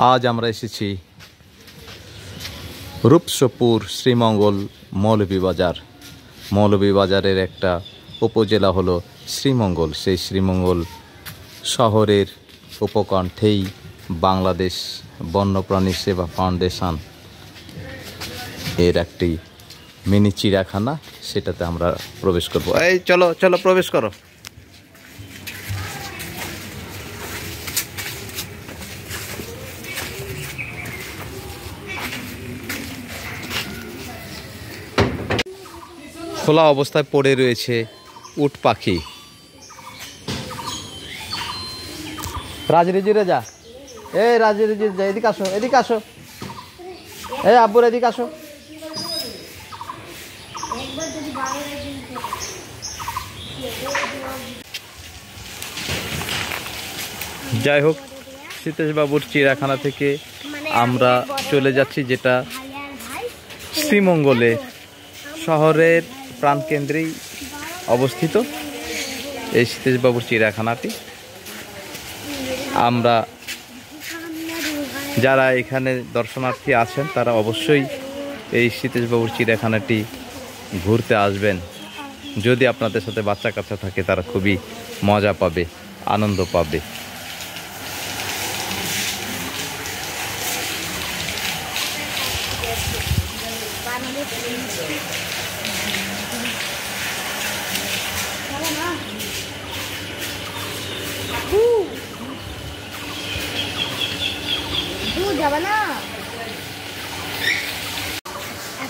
আজ আমরা এসেছি রূপসপুর শ্রীমঙ্গল মৌলভীবাজার। মৌলভীবাজারের একটা উপজেলা হলো শ্রীমঙ্গল। সেই শ্রীমঙ্গল শহরের উপকণ্ঠেই বাংলাদেশ বন্যপ্রাণী সেবা ফাউন্ডেশন এর একটি মিনি চিড়িয়াখানা, সেটাতে আমরা প্রবেশ করব। এই চলো চলো প্রবেশ করো। খোলা অবস্থায় পড়ে রয়েছে উট পাখি। রাজরিজিরে যা, এই রাজরিজির যা, এদিকে আসো, এদিকে আসো, এই আব্বুর এদিকে আসো। যাই হোক, সীতেশ বাবুর চিড়িয়াখানা থেকে আমরা চলে যাচ্ছি, যেটা শ্রীমঙ্গলে শহরের প্রাণকেন্দ্রেই অবস্থিত এই সীতেশ বাবুর চিড়িয়াখানাটি। আমরা যারা এখানে দর্শনার্থী আছেন তারা অবশ্যই এই সীতেশ বাবুর চিড়িয়াখানাটি ঘুরতে আসবেন। যদি আপনাদের সাথে বাচ্চা কাচ্চা থাকে তারা খুবই মজা পাবে, আনন্দ পাবে।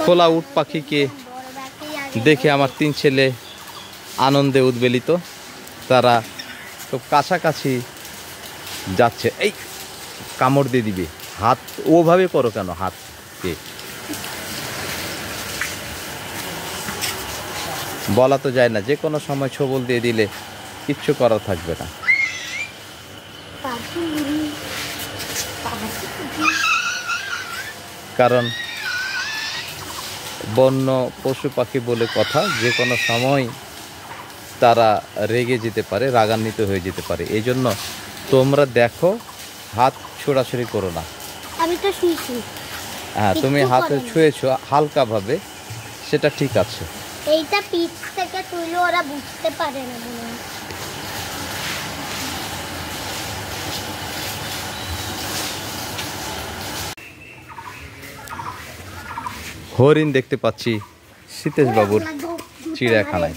খোলা উট পাখিকে দেখে আমার 3 ছেলে আনন্দে উদ্বেলিত। তারা খুব কাছাকাছি যাচ্ছে। এই কামড় দিয়ে দিবে, হাত ওভাবে করো কেন? হাতকে বলা তো যায় না, যে কোনো সময় ছবল দিয়ে দিলে কিচ্ছু করা থাকবে না। কারণ বন্য পশু পাখি বলে কথা, যে কোনো সময় তারা রেগে যেতে পারে, রাগান্বিত হয়ে যেতে পারে। এই জন্য তোমরা দেখো, হাত ছোড়াছুড়ি করো না। আমি তো শুয়েছি। হ্যাঁ, তুমি হাতে ছুঁয়েছো হালকাভাবে, সেটা ঠিক আছে। এইটা পিঠ থেকে তুইলে ওরা বুঝতে পারে না মনে হয়। হরিণ দেখতে পাচ্ছি সীতেশ বাবুর চিড়িয়াখানায়।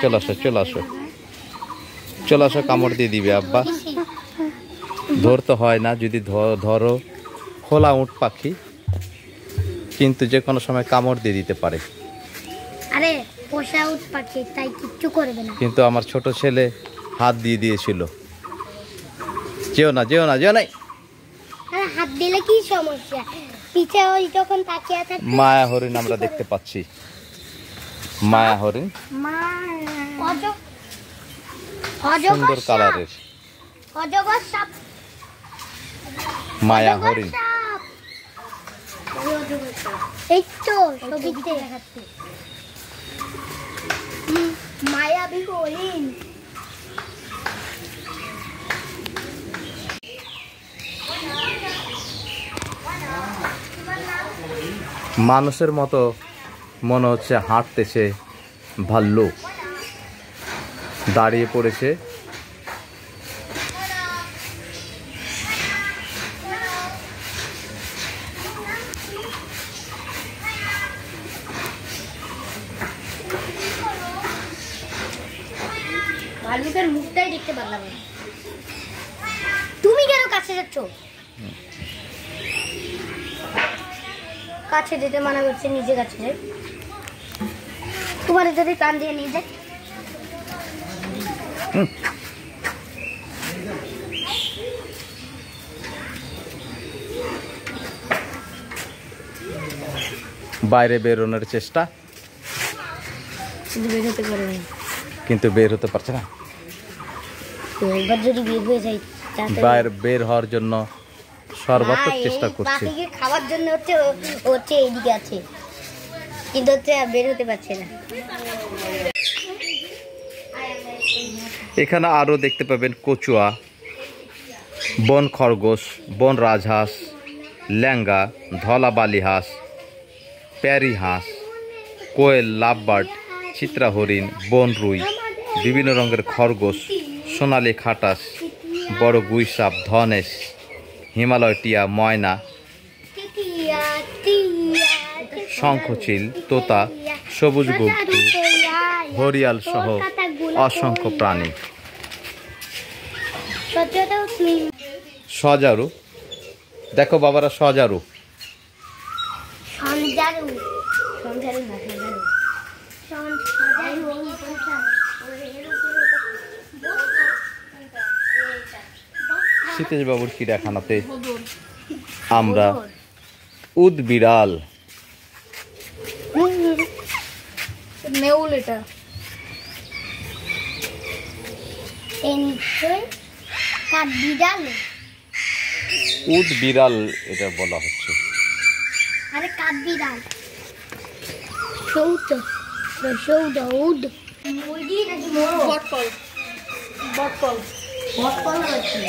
চলে আসো, চলে আসো, চলে আসো, কামড় দিয়ে দিবে আব্বা। ধরতে হয় না, যদি ধরো খোলা উট পাখি, কিন্তু যে কোনো সময় কামড় দিয়ে দিতে পারে। আরে পোষা উট পাখি, তাই কিচ্ছু করবে না। কিন্তু আমার ছোট ছেলে হাত দিয়ে দিয়েছিল। যেও না, যেও না, যেও নাই। আরে হাত দিলে কি সমস্যা? পিছে ওই যখন তাকিয়ে থাকে। মায়া হরিণ আমরা দেখতে পাচ্ছি। মায়া হরিণ সুন্দর কালারের অজগর সাপ, মায়া হরিণ। এই তো ছবিতে দেখাচ্ছে মায়াবী হরিণ। মানুষের মতো মনে হচ্ছে হাঁটতেছে ভাল্লুক, দাঁড়িয়ে পড়েছে। ভাল্লুকের মুখটাই দেখতে পারলাম না। তুমি কেন কাছে যাচ্ছ? কাছে যেতে মানা করছে, নিজে কাছে যাই। তোমার যদি কান দিয়ে নিয়ে যায়। বাইরে বেরোনোর চেষ্টা, কিন্তু বের হতে পারছে না। এবার যদি বের হয়ে যাই, বের হওয়ার জন্য সর্বাত্মক চেষ্টা করছি। পাখিকে খাওয়ার জন্য হচ্ছে এইদিকে আছে, কিন্তু হচ্ছে বের হতে পারছে না। এখানে আরো দেখতে পাবেন কচুয়া, বন খরগোশ, বন রাজহাঁস, ল্যাঙ্গা, ধলা বালি হাঁস, প্যারি হাঁস, কোয়েল, লাভবার্ড, চিত্রা হরিণ, বন রুই, বিভিন্ন রঙের খরগোশ, সোনালি খাটাস, বড় গুইসাপ, ধনেশ, হিমালয় টিয়া, ময়না, শঙ্খচিল, তোতা, সবুজ গুপ্তু, হরিয়াল সহ অসংখ্য প্রাণী। সজারু, দেখো বাবারা, সজারু। সীতেশ বাবুর চিড়িয়াখানাতে আমরা উদ বিড়াল, নেউল, এটা কাঠবিড়াল, উদ বিড়াল এটা বলা হচ্ছে। আরে কাঠবিড়াল, সৌদ সৌদ উদ মুরগি নাকি বটকল, বটকল বটকল হচ্ছে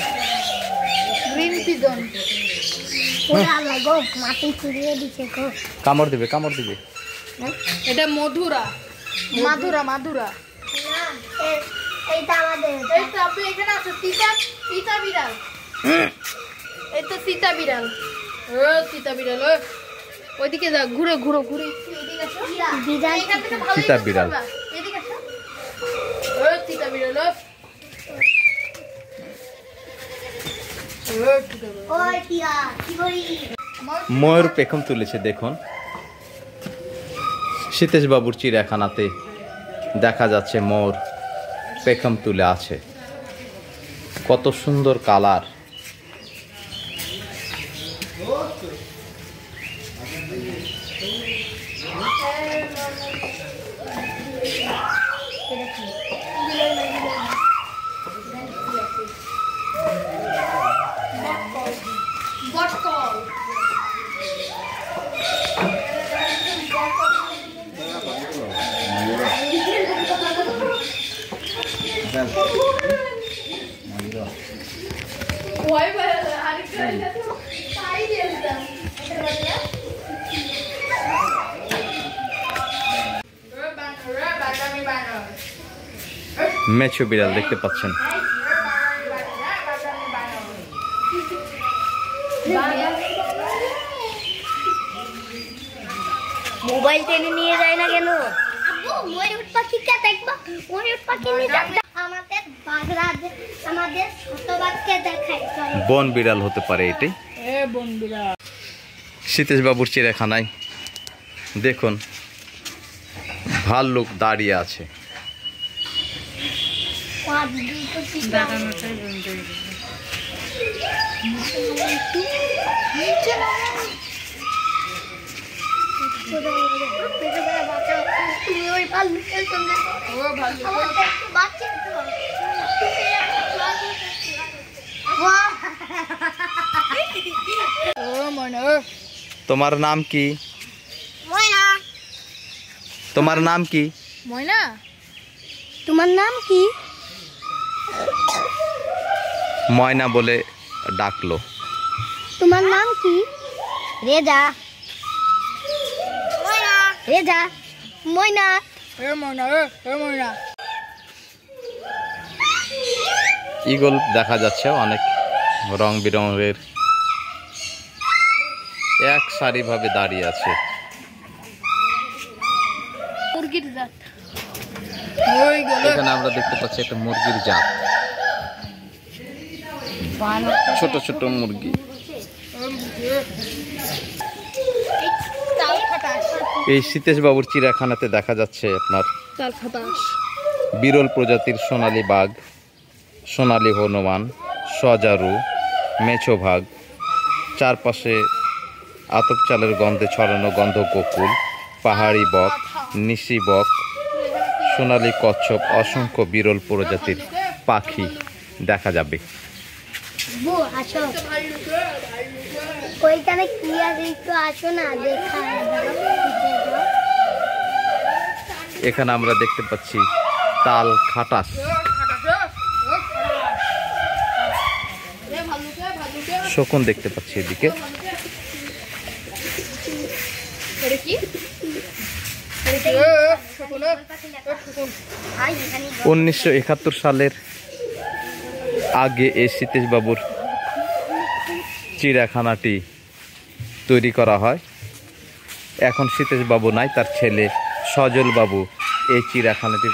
গ্রিন পিজন। ওরা লাগো মাটি ছড়িয়ে দিছে গো, কামড় দিবে, কামড় দিবে। এটা মধুরা, মাধুরা, মাধুরা। না এইটা আমাদের, এই তো আপনি এখানে আছে সীতা বিড়াল। এই তো সীতা বিড়াল, ও সীতা বিড়াল, ওইদিকে যা, ঘুরে ঘুরে ঘুরে এদিকে আসো। বিড়াল, এখান থেকে ভালো সীতা বিড়াল। এদিকে আসো, ও সীতা বিড়াল, ওই টিয়া কি করি। ময়ূর পেখম তুলেছে দেখুন। সীতেশ বাবুর চিড়িয়াখানাতে দেখা যাচ্ছে ময়ূর পেখম তুলে আছে, কত সুন্দর কালার। বটকল, ওই বেলা আরেকটা পাই দিয়ে দিলাম। মেছো বিড়াল দেখতে পাচ্ছেন। মোবাইল টেনে নিয়ে যায় না কেন? আব্বু ময়ূর পাখিকে দেখবা, ময়ূর পাখি নিয়ে যাবে। আমাদের বাগরাতে আমাদের শতভাগকে দেখায়। বন বিড়াল হতে পারে এটাই। এ বন বিড়াল। সীতেশ বাবুর চিড়িয়াখানায় দেখুন ভাল্লুক দাঁড়িয়ে আছে। তুমি ওই ভাল্লুকের সঙ্গে ও ভালো, বাচ্চা ও মনে, তোমার নাম কি? ময়না, তোমার নাম কি? ময়না। তোমার নাম কি? ময়না বলে ডাকলো। তোমার নাম কি? রেজা, ময়না, রেজা, ময়না। এ ময়না, এ ময়না। ঈগল দেখা যাচ্ছে অনেক রং বেরঙের, এক সারিভাবে দাঁড়িয়ে আছে। মুরগির জাত, ওই গেল। এখানে আমরা দেখতে পাচ্ছি একটা মুরগির জাত, ছোট ছোট মুরগি। তাল খাটাস, এই সীতেশ বাবুর চিড়িয়াখানাতে দেখা যাচ্ছে আপনার তাল খাটাস। বিরল প্রজাতির সোনালী বাঘ, সোনালী হনুমান, সজারু, মেছো বাঘ, চারপাশে আতপ চালের গন্ধে ছড়ানো গন্ধ কোকিল, পাহাড়ি বক, নিশি বক, সোনালী কচ্ছপ, অসংখ্য বিরল প্রজাতির পাখি দেখা যাবে। আব্বু আসো, ওইখানে কি আছে একটু আসো না, দেখা এখানে আমরা দেখতে পাচ্ছি তাল খাটাস। শকুন দেখতে পাচ্ছি এদিকে। এটা কি? 1971 সালের আগে এই সীতেশ বাবুর চিড়িয়াখানাটি তৈরি করা হয়। এখন সীতেশ বাবু নাই, তার ছেলে সজল বাবু এই চিড়িয়াখানাটি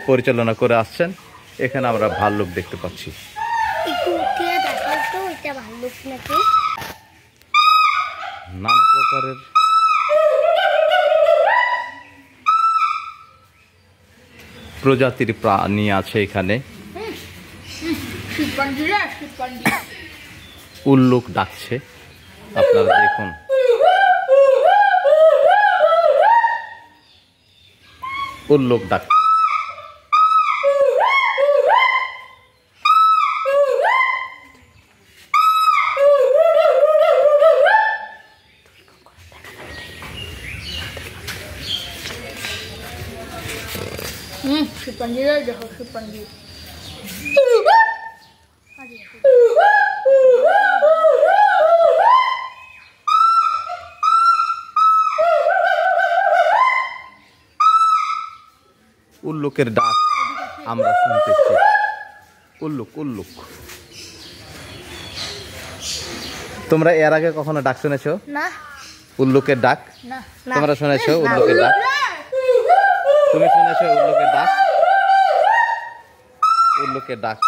পরিচালনা করে আসছেন। এখানে আমরা ভাল্লুক দেখতে পাচ্ছি। একটু উঠিয়ে দেখাও তো, এটা ভাল্লুক নাকি? নানা প্রকারের প্রজাতির প্রাণী আছে এখানে। উল্লুক ডাকছে, আপনারা দেখুন। উল্লুক ডাকছে। উল্লুকের ডাক আমরা শুনতেছি। উল্লুক উল্লুক। তোমরা এর আগে কখনো ডাক শুনেছো? না। উল্লুকের ডাক না। তোমরা শুনেছো? উল্লুকের ডাক তুমি শুনেছো? উল্লুকের ডাক, উল্লুকের ডাক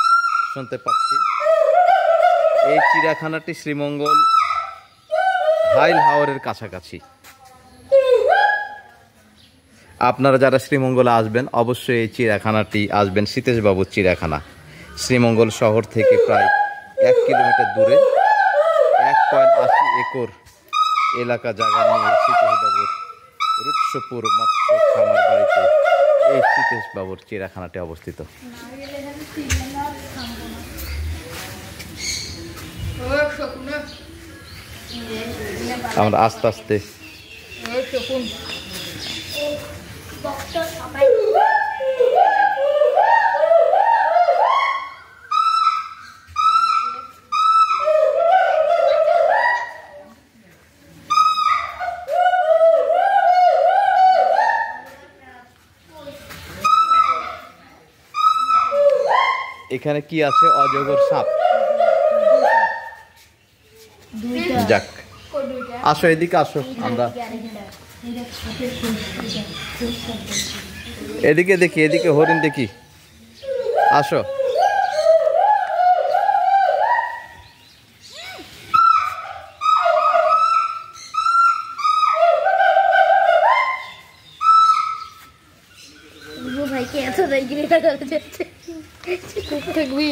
শুনতে পাচ্ছি। এই চিড়িয়াখানাটি শ্রীমঙ্গল হাইল হাওরের কাছাকাছি। আপনারা যারা শ্রীমঙ্গলে আসবেন অবশ্যই এই চিড়িয়াখানাটি আসবেন। সীতেশ বাবুর চিড়িয়াখানা শ্রীমঙ্গল শহর থেকে প্রায় 1 কিলোমিটার দূরে 1.80 একর এলাকা জায়গা নিয়ে সীতেশ বাবুর রূপসপুর মৎস্য খামার বাড়িতে এই সীতেশ বাবুর চিড়িয়াখানাটি অবস্থিত। আমরা আস্তে আস্তে এখানে কি আছে? অজগর সাপ। যাক, আসো এদিকে আসো। আমরা এদিকে দেখি, এদিকে হরিণ দেখি। আসো। ভাইকে এত দেখবি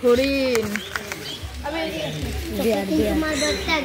হরিণ। তোমার বাচ্চা